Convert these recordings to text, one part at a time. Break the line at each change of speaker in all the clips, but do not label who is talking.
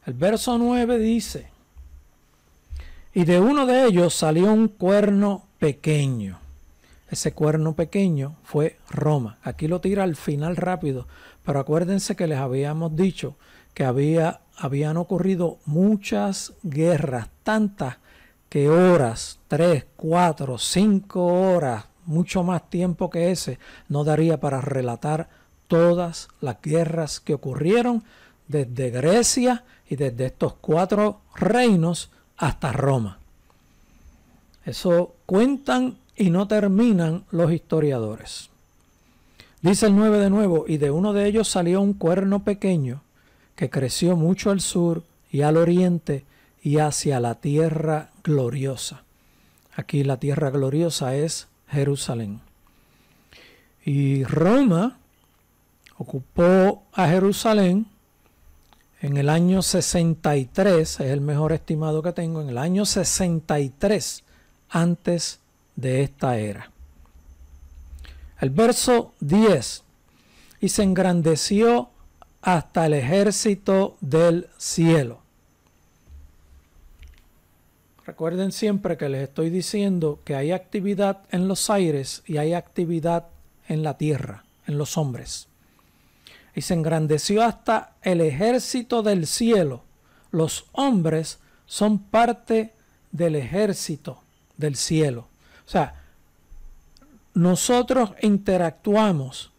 El verso 9 dice: y de uno de ellos salió un cuerno pequeño. Ese cuerno pequeño fue Roma. Aquí lo tira al final rápido, pero acuérdense que les habíamos dicho que habían ocurrido muchas guerras, tantas que horas, 3, 4, 5 horas, mucho más tiempo que ese, no daría para relatar todas las guerras que ocurrieron desde Grecia y desde estos 4 reinos hasta Roma. Eso cuentan y no terminan los historiadores. Dice el 9 de nuevo: y de uno de ellos salió un cuerno pequeño que creció mucho al sur y al oriente y hacia la tierra gloriosa. Aquí la tierra gloriosa es Jerusalén. Y Roma ocupó a Jerusalén en el año 63, es el mejor estimado que tengo, en el año 63 antes de esta era. El verso 10: y se engrandeció hasta el ejército del cielo. Recuerden siempre que les estoy diciendo que hay actividad en los aires y hay actividad en la tierra, en los hombres. Y se engrandeció hasta el ejército del cielo. Los hombres son parte del ejército del cielo. O sea, nosotros interactuamos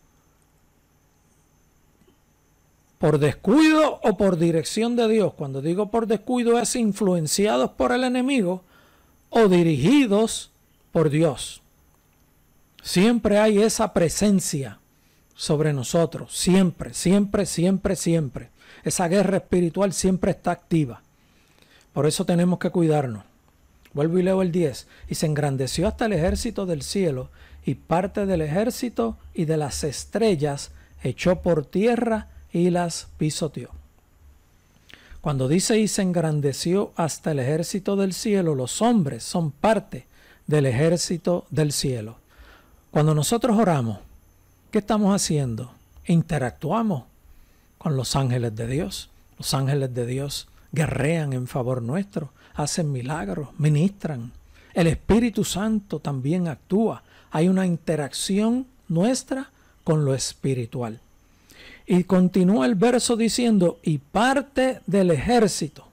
por descuido o por dirección de Dios. Cuando digo por descuido es influenciados por el enemigo o dirigidos por Dios. Siempre hay esa presencia sobre nosotros, siempre, siempre, siempre, siempre. Esa guerra espiritual siempre está activa. Por eso tenemos que cuidarnos. Vuelvo y leo el 10. Y se engrandeció hasta el ejército del cielo, y parte del ejército y de las estrellas echó por tierra y las pisoteó. Cuando dice y se engrandeció hasta el ejército del cielo, los hombres son parte del ejército del cielo. Cuando nosotros oramos, ¿qué estamos haciendo? Interactuamos con los ángeles de Dios. Los ángeles de Dios guerrean en favor nuestro, hacen milagros, ministran. El Espíritu Santo también actúa. Hay una interacción nuestra con lo espiritual. Y continúa el verso diciendo: y parte del ejército.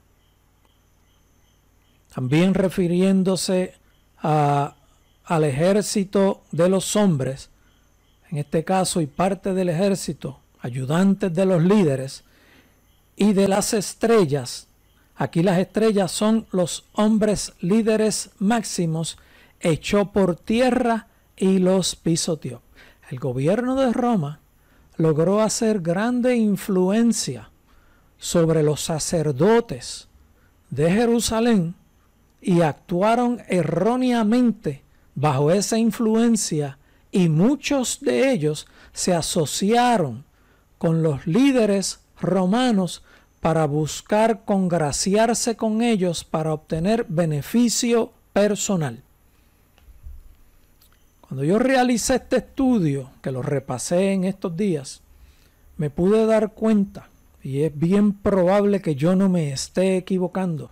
También refiriéndose al ejército de los hombres, en este caso, y parte del ejército, ayudantes de los líderes, y de las estrellas. Aquí las estrellas son los hombres líderes máximos, echó por tierra y los pisoteó. El gobierno de Roma logró hacer grande influencia sobre los sacerdotes de Jerusalén y actuaron erróneamente bajo esa influencia, y muchos de ellos se asociaron con los líderes romanos para buscar congraciarse con ellos para obtener beneficio personal. Cuando yo realicé este estudio, que lo repasé en estos días, me pude dar cuenta, y es bien probable que yo no me esté equivocando,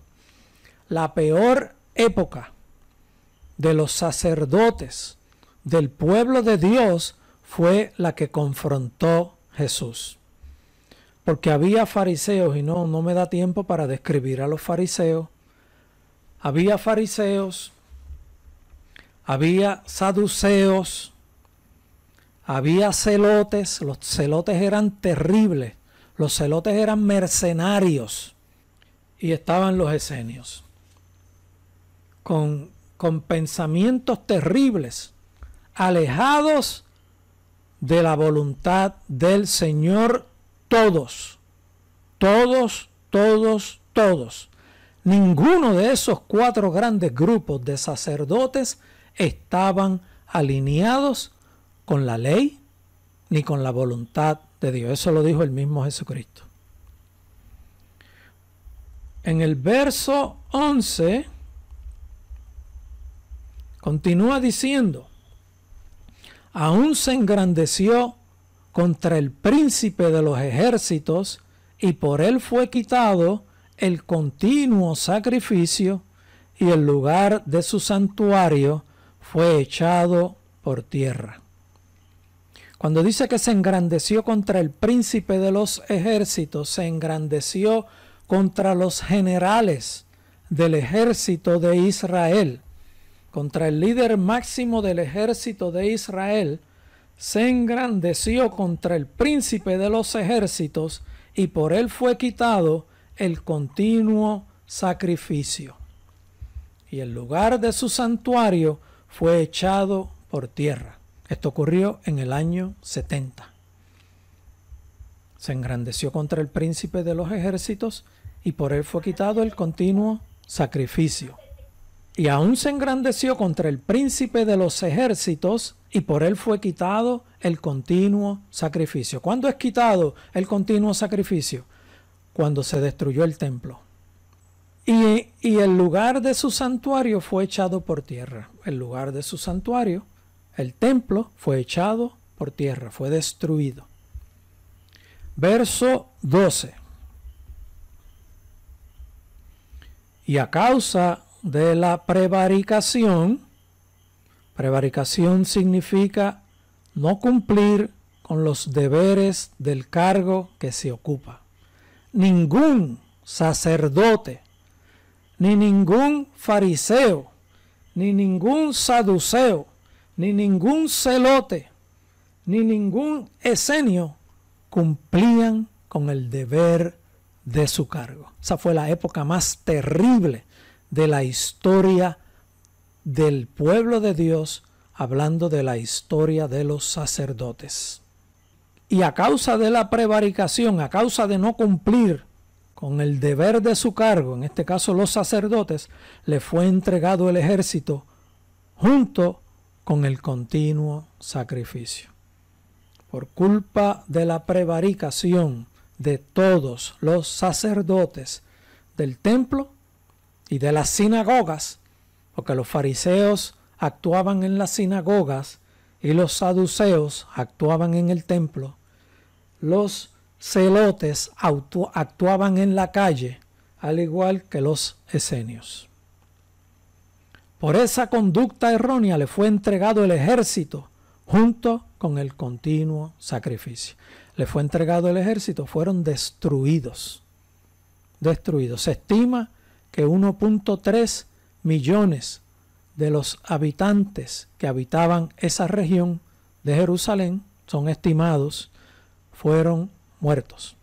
la peor época de los sacerdotes del pueblo de Dios fue la que confrontó Jesús. Porque había fariseos, y no me da tiempo para describir a los fariseos. Había fariseos, había saduceos, había celotes. Los celotes eran terribles, los celotes eran mercenarios, y estaban los esenios con pensamientos terribles, alejados de la voluntad del Señor. Todos. Ninguno de esos 4 grandes grupos de sacerdotes estaban alineados con la ley ni con la voluntad de Dios. Eso lo dijo el mismo Jesucristo. En el verso 11 continúa diciendo: aún se engrandeció contra el príncipe de los ejércitos, y por él fue quitado el continuo sacrificio y el lugar de su santuario fue echado por tierra. Cuando dice que se engrandeció contra el príncipe de los ejércitos, se engrandeció contra los generales del ejército de Israel, contra el líder máximo del ejército de Israel, se engrandeció contra el príncipe de los ejércitos y por él fue quitado el continuo sacrificio. Y el lugar de su santuario fue echado por tierra. Esto ocurrió en el año 70. Se engrandeció contra el príncipe de los ejércitos y por él fue quitado el continuo sacrificio. Y aún se engrandeció contra el príncipe de los ejércitos y por él fue quitado el continuo sacrificio. ¿Cuándo es quitado el continuo sacrificio? Cuando se destruyó el templo. Y el lugar de su santuario fue echado por tierra. El lugar de su santuario, el templo, fue echado por tierra, fue destruido. Verso 12. Y a causa de la prevaricación significa no cumplir con los deberes del cargo que se ocupa. Ningún sacerdote, ni ningún fariseo, ni ningún saduceo, ni ningún celote, ni ningún esenio cumplían con el deber de su cargo. Esa fue la época más terrible de la historia del pueblo de Dios, hablando de la historia de los sacerdotes. Y a causa de la prevaricación, a causa de no cumplir con el deber de su cargo, en este caso los sacerdotes, le fue entregado el ejército junto con el continuo sacrificio. Por culpa de la prevaricación de todos los sacerdotes del templo y de las sinagogas, porque los fariseos actuaban en las sinagogas y los saduceos actuaban en el templo, los celotes actuaban en la calle, al igual que los esenios. Por esa conducta errónea le fue entregado el ejército junto con el continuo sacrificio. Le fue entregado el ejército, fueron destruidos. Se estima que 1.3 millones de los habitantes que habitaban esa región de Jerusalén, son estimados, fueron muertos.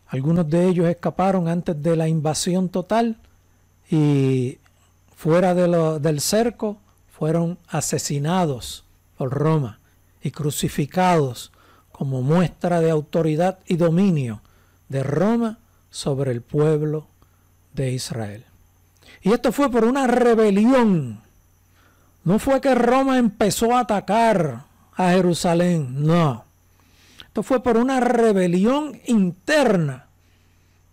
Algunos de ellos escaparon antes de la invasión total y fuera del cerco fueron asesinados por Roma y crucificados como muestra de autoridad y dominio de Roma sobre el pueblo de Israel. Y esto fue por una rebelión. No fue que Roma empezó a atacar a Jerusalén, no. Esto fue por una rebelión interna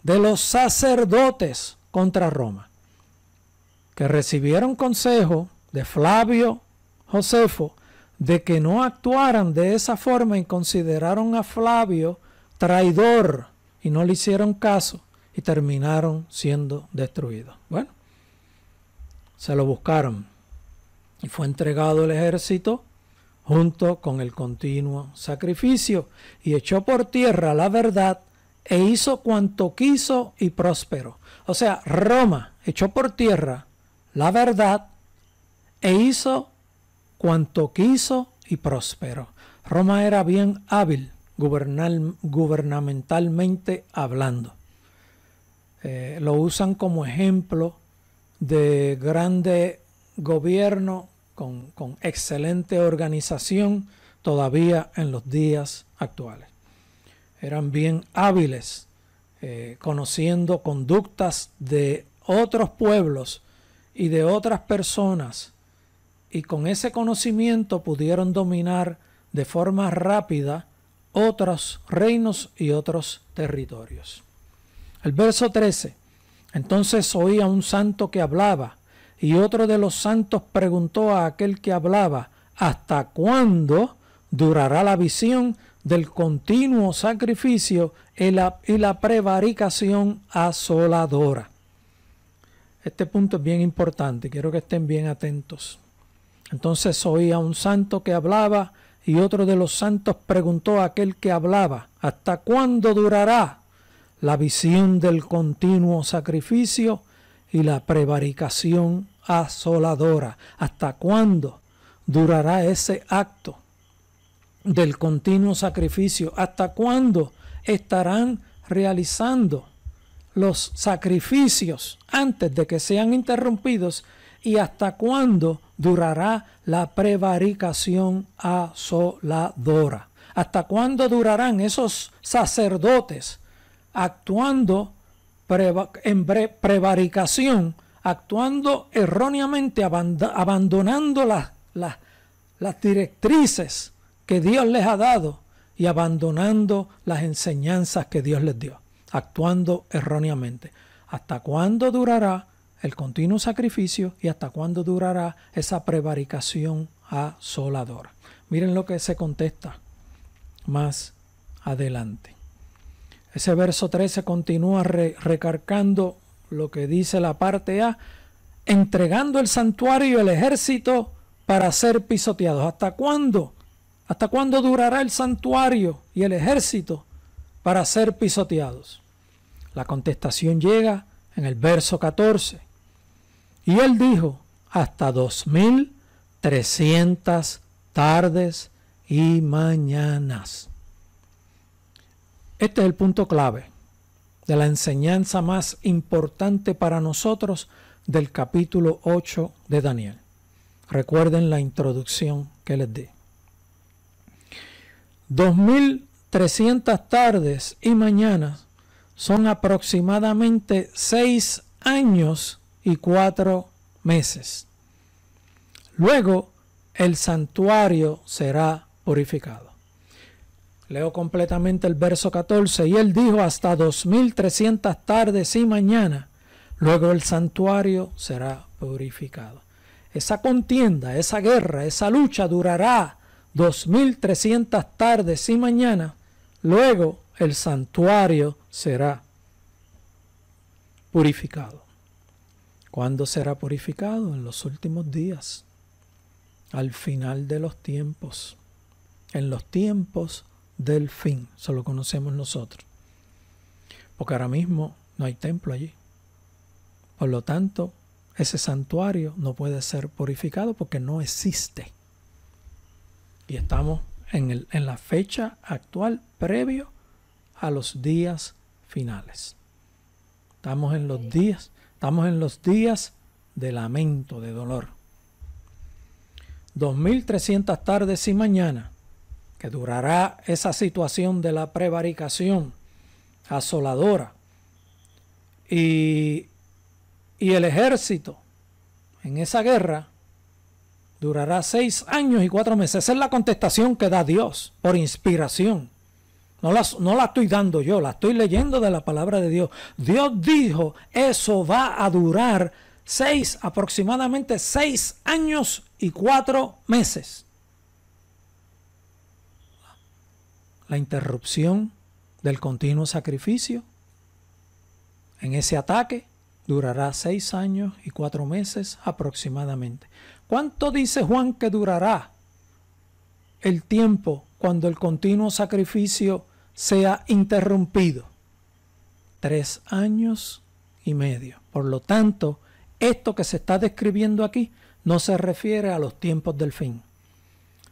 de los sacerdotes contra Roma, que recibieron consejo de Flavio Josefo de que no actuaran de esa forma y consideraron a Flavio traidor y no le hicieron caso y terminaron siendo destruidos. Bueno, se lo buscaron y fue entregado el ejército junto con el continuo sacrificio y echó por tierra la verdad e hizo cuanto quiso y prosperó. O sea, Roma echó por tierra la verdad e hizo cuanto quiso y prosperó. Roma era bien hábil gubernamentalmente hablando. Lo usan como ejemplo de grande gobierno con excelente organización todavía en los días actuales. Eran bien hábiles, conociendo conductas de otros pueblos y de otras personas, y con ese conocimiento pudieron dominar de forma rápida otros reinos y otros territorios. El verso 13. Entonces oí a un santo que hablaba, y otro de los santos preguntó a aquel que hablaba: ¿hasta cuándo durará la visión del continuo sacrificio y la prevaricación asoladora. Este punto es bien importante, quiero que estén bien atentos. Entonces oía un santo que hablaba y otro de los santos preguntó a aquel que hablaba: ¿hasta cuándo durará la visión del continuo sacrificio y la prevaricación asoladora? ¿Hasta cuándo durará ese acto del continuo sacrificio? ¿Hasta cuándo estarán realizando los sacrificios antes de que sean interrumpidos? ¿Y hasta cuándo durará la prevaricación asoladora? ¿Hasta cuándo durarán esos sacerdotes actuando en prevaricación, actuando erróneamente, abandonando las directrices que Dios les ha dado y abandonando las enseñanzas que Dios les dio, actuando erróneamente? ¿Hasta cuándo durará el continuo sacrificio y hasta cuándo durará esa prevaricación asoladora? Miren lo que se contesta más adelante. Ese verso 13 continúa recargando lo que dice la parte A: entregando el santuario y el ejército para ser pisoteados. ¿Hasta cuándo? ¿Hasta cuándo durará el santuario y el ejército para ser pisoteados? La contestación llega en el verso 14. Y él dijo: hasta 2300 tardes y mañanas. Este es el punto clave de la enseñanza más importante para nosotros del capítulo 8 de Daniel. Recuerden la introducción que les di. 2300 tardes y mañanas son aproximadamente 6 años y 4 meses. Luego el santuario será purificado. Leo completamente el verso 14. Y él dijo: hasta 2300 tardes y mañana, luego el santuario será purificado. Esa contienda, esa guerra, esa lucha durará 2300 tardes y mañana, luego el santuario será purificado. ¿Cuándo será purificado? En los últimos días, al final de los tiempos, en los tiempos del fin. Eso lo conocemos nosotros, porque ahora mismo no hay templo allí. Por lo tanto, ese santuario no puede ser purificado porque no existe. Y estamos en la fecha actual previo a los días finales. Estamos en los días de lamento, de dolor. 2300 tardes y mañana, que durará esa situación de la prevaricación asoladora, y el ejército en esa guerra durará 6 años y 4 meses. Esa es la contestación que da Dios por inspiración. No la estoy dando yo, la estoy leyendo de la palabra de Dios. Dios dijo: eso va a durar aproximadamente 6 años y 4 meses. La interrupción del continuo sacrificio en ese ataque durará 6 años y 4 meses aproximadamente. ¿Cuánto dice Juan que durará el tiempo cuando el continuo sacrificio sea interrumpido? 3 años y medio. Por lo tanto, esto que se está describiendo aquí no se refiere a los tiempos del fin.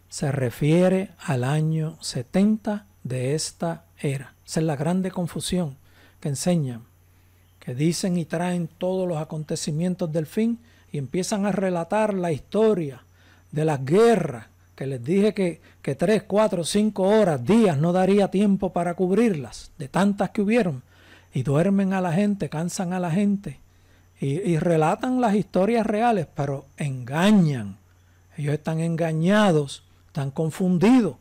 Se refiere al año 70 de esta era. Esa es la grande confusión que enseñan, que dicen y traen todos los acontecimientos del fin y empiezan a relatar la historia de las guerras, que les dije que 3, 4, 5 horas, días no daría tiempo para cubrirlas, de tantas que hubieron, y duermen a la gente, cansan a la gente, y relatan las historias reales, pero engañan. Ellos están engañados, están confundidos.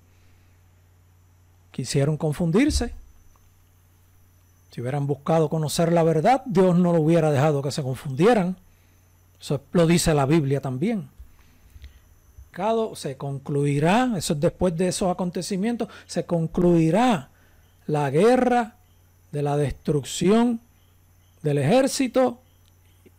Quisieron confundirse. Si hubieran buscado conocer la verdad, Dios no lo hubiera dejado que se confundieran. Eso lo dice la Biblia también. se concluirá, eso es después de esos acontecimientos, se concluirá la guerra de la destrucción del ejército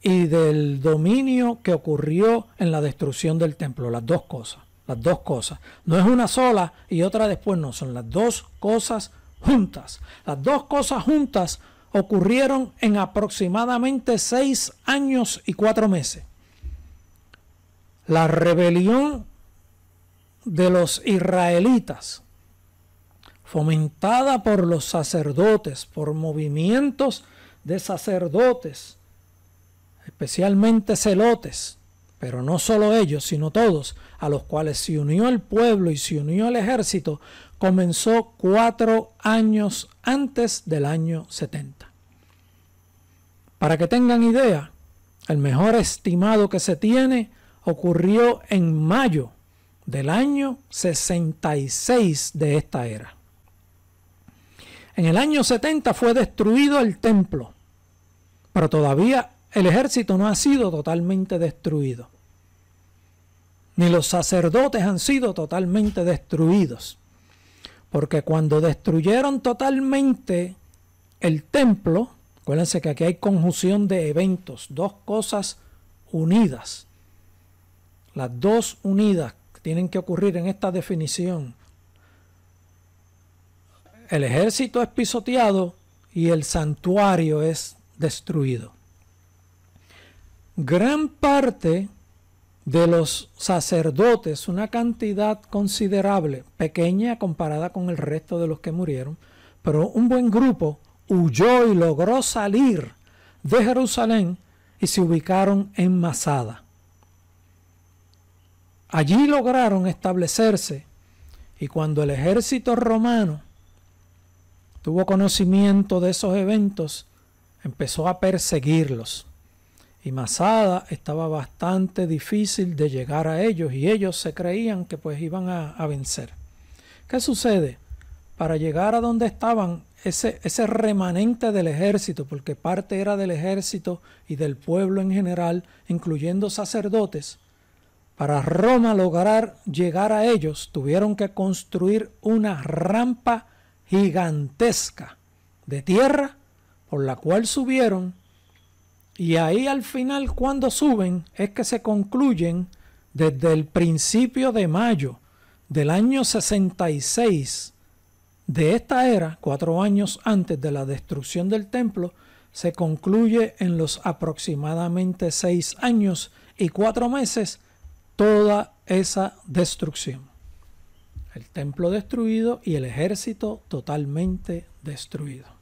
y del dominio que ocurrió en la destrucción del templo. Las dos cosas. No es una sola y otra después, no, son las dos cosas juntas. Las dos cosas juntas ocurrieron en aproximadamente 6 años y 4 meses. La rebelión de los israelitas, fomentada por los sacerdotes, por movimientos de sacerdotes, especialmente celotes, pero no solo ellos, sino todos, a los cuales se unió el pueblo y se unió el ejército, comenzó 4 años antes del año 70. Para que tengan idea, el mejor estimado que se tiene ocurrió en mayo del año 66 de esta era. En el año 70 fue destruido el templo, pero todavía el ejército no ha sido totalmente destruido, ni los sacerdotes han sido totalmente destruidos, porque cuando destruyeron totalmente el templo, acuérdense que aquí hay conjunción de eventos, dos cosas unidas, las dos unidas que tienen que ocurrir en esta definición. El ejército es pisoteado y el santuario es destruido. Gran parte de los sacerdotes, una cantidad considerable, pequeña comparada con el resto de los que murieron, pero un buen grupo huyó y logró salir de Jerusalén y se ubicaron en Masada. Allí lograron establecerse y cuando el ejército romano tuvo conocimiento de esos eventos, empezó a perseguirlos. Y Masada estaba bastante difícil de llegar a ellos y ellos se creían que pues iban a vencer. ¿Qué sucede? Para llegar a donde estaban ese remanente del ejército, porque parte era del ejército y del pueblo en general, incluyendo sacerdotes, para Roma lograr llegar a ellos tuvieron que construir una rampa gigantesca de tierra por la cual subieron. Y ahí al final, cuando suben, es que se concluyen desde el principio de mayo del año 66 de esta era, 4 años antes de la destrucción del templo, se concluye en los aproximadamente 6 años y 4 meses toda esa destrucción. El templo destruido y el ejército totalmente destruido.